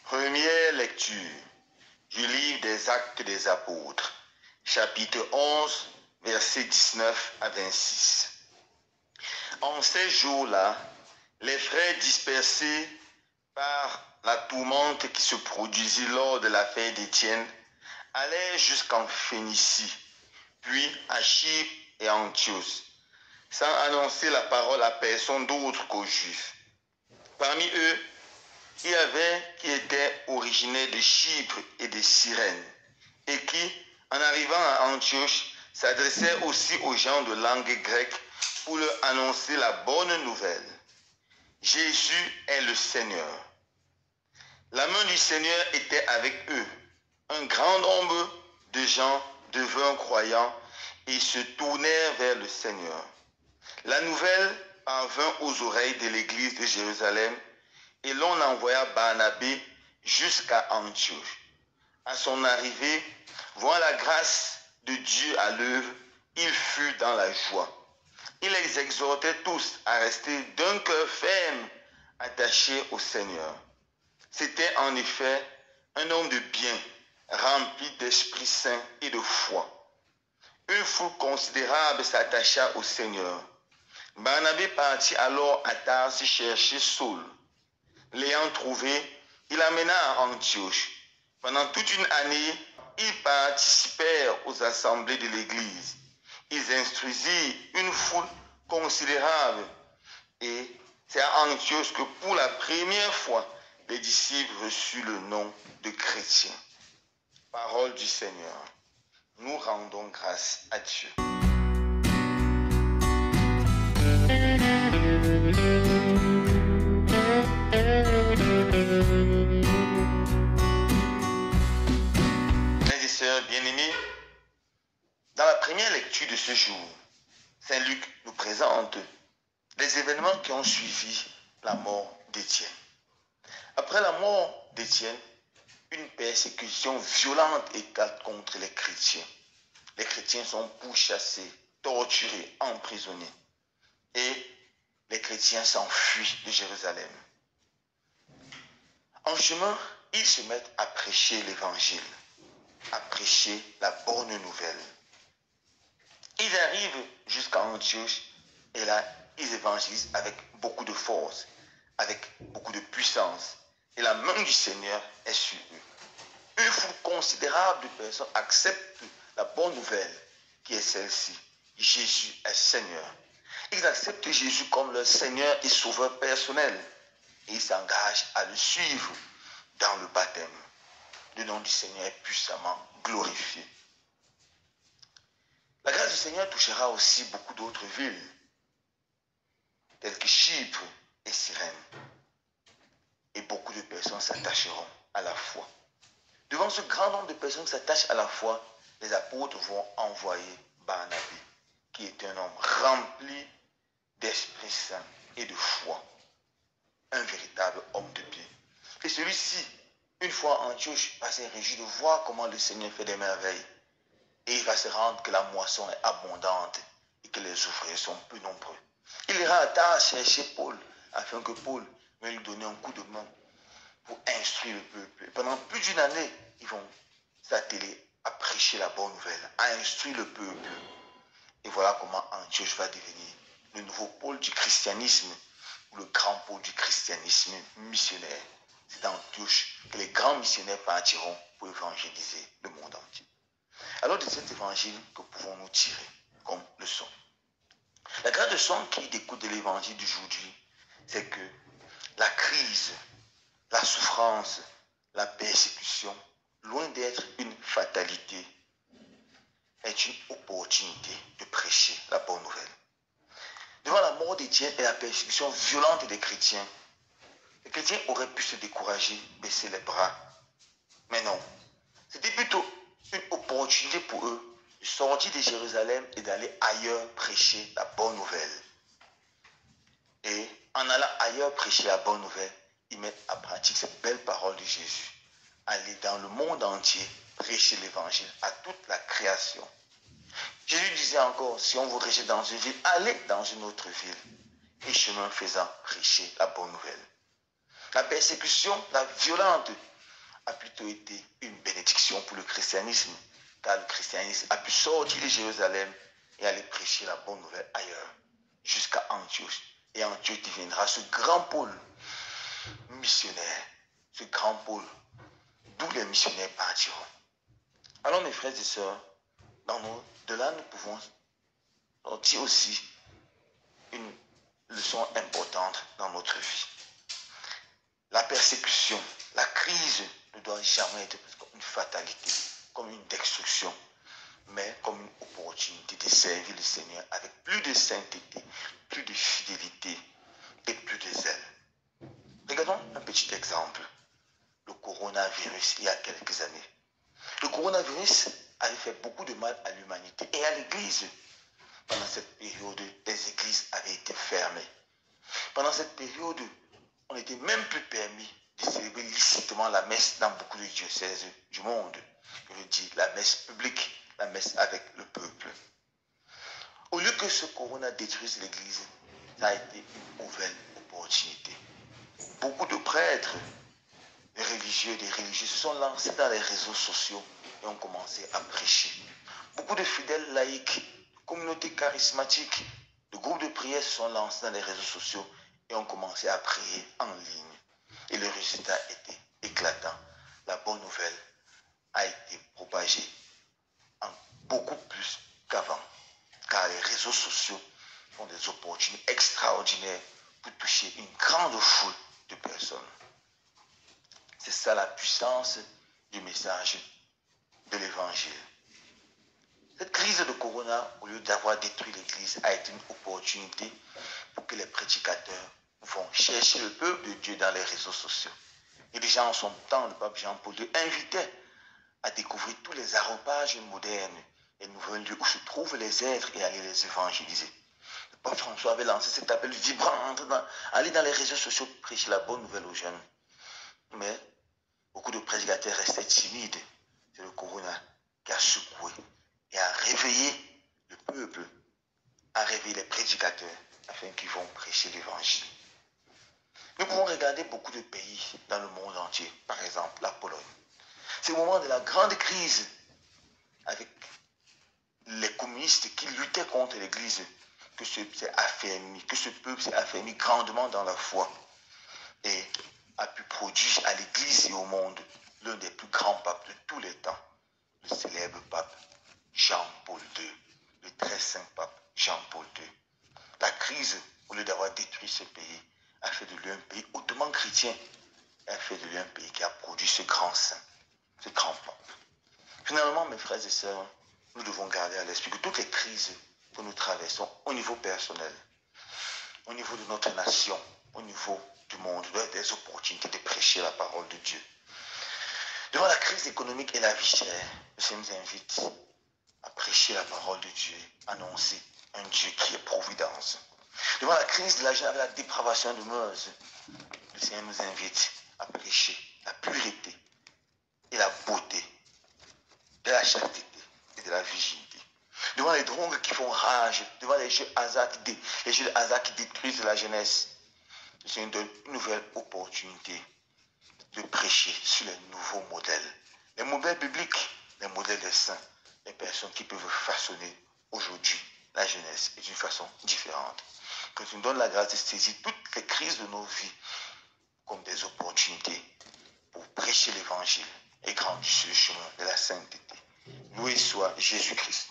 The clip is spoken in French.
Première lecture du livre des Actes des Apôtres, chapitre 11, versets 19 à 26. En ces jours-là, les frères dispersés par la tourmente qui se produisit lors de l'affaire d'Étienne allèrent jusqu'en Phénicie, puis à Chypre et à Antioche, sans annoncer la parole à personne d'autre qu'aux Juifs. Parmi eux, il y avait qui étaient originaires de Chypre et de Cyrène, et qui, en arrivant à Antioche, s'adressaient aussi aux gens de langue grecque pour leur annoncer la bonne nouvelle. Jésus est le Seigneur. La main du Seigneur était avec eux. Un grand nombre de gens devinrent croyants et se tournèrent vers le Seigneur. La nouvelle parvint aux oreilles de l'église de Jérusalem et l'on envoya Barnabé jusqu'à Antioche. À son arrivée, voyant la grâce de Dieu à l'œuvre, il fut dans la joie. Il les exhortait tous à rester d'un cœur ferme, attachés au Seigneur. C'était en effet un homme de bien, rempli d'Esprit Saint et de foi. Une foule considérable s'attacha au Seigneur. Barnabé partit alors à Tarse chercher Saul. L'ayant trouvé, il l'amena à Antioche. Pendant toute une année, ils participèrent aux assemblées de l'Église. Ils instruisirent une foule considérable. Et c'est à Antioche que pour la première fois, les disciples reçurent le nom de chrétiens. Parole du Seigneur. Nous rendons grâce à Dieu. Frères et sœurs bien-aimés, dans la première lecture de ce jour, Saint Luc nous présente les événements qui ont suivi la mort d'Étienne. Après la mort d'Étienne, une persécution violente éclate contre les chrétiens. Les chrétiens sont pourchassés, torturés, emprisonnés. Et les chrétiens s'enfuient de Jérusalem. En chemin, ils se mettent à prêcher l'évangile, à prêcher la bonne nouvelle. Ils arrivent jusqu'à Antioche et là, ils évangélisent avec beaucoup de force, avec beaucoup de puissance. Et la main du Seigneur est sur eux. Une foule considérable de personnes acceptent la bonne nouvelle qui est celle-ci. Jésus est Seigneur. Ils acceptent Jésus comme leur Seigneur et Sauveur personnel. Et ils s'engagent à le suivre dans le baptême. Le nom du Seigneur est puissamment glorifié. La grâce du Seigneur touchera aussi beaucoup d'autres villes, telles que Chypre et Cyrène. Et beaucoup de personnes s'attacheront à la foi. Devant ce grand nombre de personnes qui s'attachent à la foi, les apôtres vont envoyer Barnabé, qui est un homme rempli d'Esprit Saint et de foi. Un véritable homme de bien. Et celui-ci, une fois en Antioche, va se réjouir de voir comment le Seigneur fait des merveilles. Et il va se rendre que la moisson est abondante et que les ouvriers sont peu nombreux. Il ira à Tarse chercher Paul, afin que Paul va lui donner un coup de main pour instruire le peuple. Et pendant plus d'une année, ils vont s'atteler à prêcher la bonne nouvelle, à instruire le peuple. Et voilà comment Antioche va devenir le nouveau pôle du christianisme, ou le grand pôle du christianisme missionnaire. C'est dans Antioche que les grands missionnaires partiront pour évangéliser le monde entier. Alors de cet évangile, que pouvons-nous tirer comme leçon? La grande leçon qui découle de l'évangile d'aujourd'hui, c'est que la crise, la souffrance, la persécution, loin d'être une fatalité, est une opportunité de prêcher la bonne nouvelle. Devant la mort d'Étienne et la persécution violente des chrétiens, les chrétiens auraient pu se décourager, baisser les bras. Mais non, c'était plutôt une opportunité pour eux de sortir de Jérusalem et d'aller ailleurs prêcher la bonne nouvelle. Et en allant ailleurs prêcher la bonne nouvelle, ils mettent à pratique cette belle parole de Jésus. Aller dans le monde entier, prêcher l'évangile à toute la création. Jésus disait encore, si on vous rejette dans une ville, allez dans une autre ville. Et chemin faisant, prêcher la bonne nouvelle. La persécution, la violente, a plutôt été une bénédiction pour le christianisme, car le christianisme a pu sortir de Jérusalem et aller prêcher la bonne nouvelle ailleurs, jusqu'à Antioche. Et Antioche deviendra ce grand pôle missionnaire, ce grand pôle d'où les missionnaires partiront. Alors mes frères et sœurs, de là nous pouvons sortir aussi une leçon importante dans notre vie. La persécution, la crise ne doit jamais être comme une fatalité, comme une destruction, mais comme une opportunité de servir le Seigneur avec plus de sainteté, plus de fidélité et plus de zèle. Regardons un petit exemple. Le coronavirus il y a quelques années. Le coronavirus avait fait beaucoup de mal à l'humanité et à l'Église. Pendant cette période, les églises avaient été fermées. Pendant cette période, on n'était même plus permis de célébrer licitement la messe dans beaucoup de diocèses du monde. Je dis la messe publique, la messe avec le peuple. Au lieu que ce corona détruise l'église, ça a été une nouvelle opportunité. Beaucoup de prêtres, des religieux, des religieuses se sont lancés dans les réseaux sociaux et ont commencé à prêcher. Beaucoup de fidèles laïcs, communautés charismatiques, de groupes de prière se sont lancés dans les réseaux sociaux et ont commencé à prier en ligne. Et le résultat était éclatant. La bonne nouvelle a été propagée en beaucoup plus qu'avant. Car les réseaux sociaux sont des opportunités extraordinaires pour toucher une grande foule de personnes. C'est ça la puissance du message de l'évangile. Cette crise de corona, au lieu d'avoir détruit l'église, a été une opportunité pour que les prédicateurs vont chercher le peuple de Dieu dans les réseaux sociaux. Et déjà en son temps, le pape Jean-Paul II invitait à découvrir tous les arropages modernes, les nouveaux lieux où se trouvent les êtres et aller les évangéliser. Le pape François avait lancé cet appel vibrant, aller dans les réseaux sociaux prêcher la bonne nouvelle aux jeunes. Mais beaucoup de prédicateurs restaient timides. C'est le corona qui a secoué et a réveillé le peuple, a réveillé les prédicateurs afin qu'ils vont prêcher l'évangile. Nous pouvons regarder beaucoup de pays dans le monde entier, par exemple la Pologne. C'est au moment de la grande crise avec les communistes qui luttaient contre l'Église que ce peuple s'est affermi grandement dans la foi et a pu produire à l'Église et au monde l'un des plus grands papes de tous les temps, le célèbre pape Jean-Paul II, le très saint pape Jean-Paul II. La crise, au lieu d'avoir détruit ce pays, a fait de lui un pays hautement chrétien, a fait de lui un pays qui a produit ce grand saint, ce grand pape. Finalement, mes frères et sœurs, nous devons garder à l'esprit que toutes les crises que nous traversons au niveau personnel, au niveau de notre nation, au niveau du monde, doivent être des opportunités de prêcher la parole de Dieu. Devant la crise économique et la vie chère, le Seigneur nous invite à prêcher la parole de Dieu, annoncer un Dieu qui est providence. Devant la crise de l'argent et la dépravation de mœurs, le Seigneur nous invite à prêcher la pureté et la beauté de la chasteté et de la virginité. Devant les drogues qui font rage, devant les jeux de hasard qui détruisent la jeunesse, le Seigneur donne une nouvelle opportunité de prêcher sur les nouveaux modèles. Les modèles bibliques, les modèles des saints, les personnes qui peuvent façonner aujourd'hui la jeunesse et d'une façon différente. Que tu nous donnes la grâce de saisir toutes les crises de nos vies comme des opportunités pour prêcher l'évangile et grandir sur le chemin de la sainteté. Loué soit Jésus-Christ.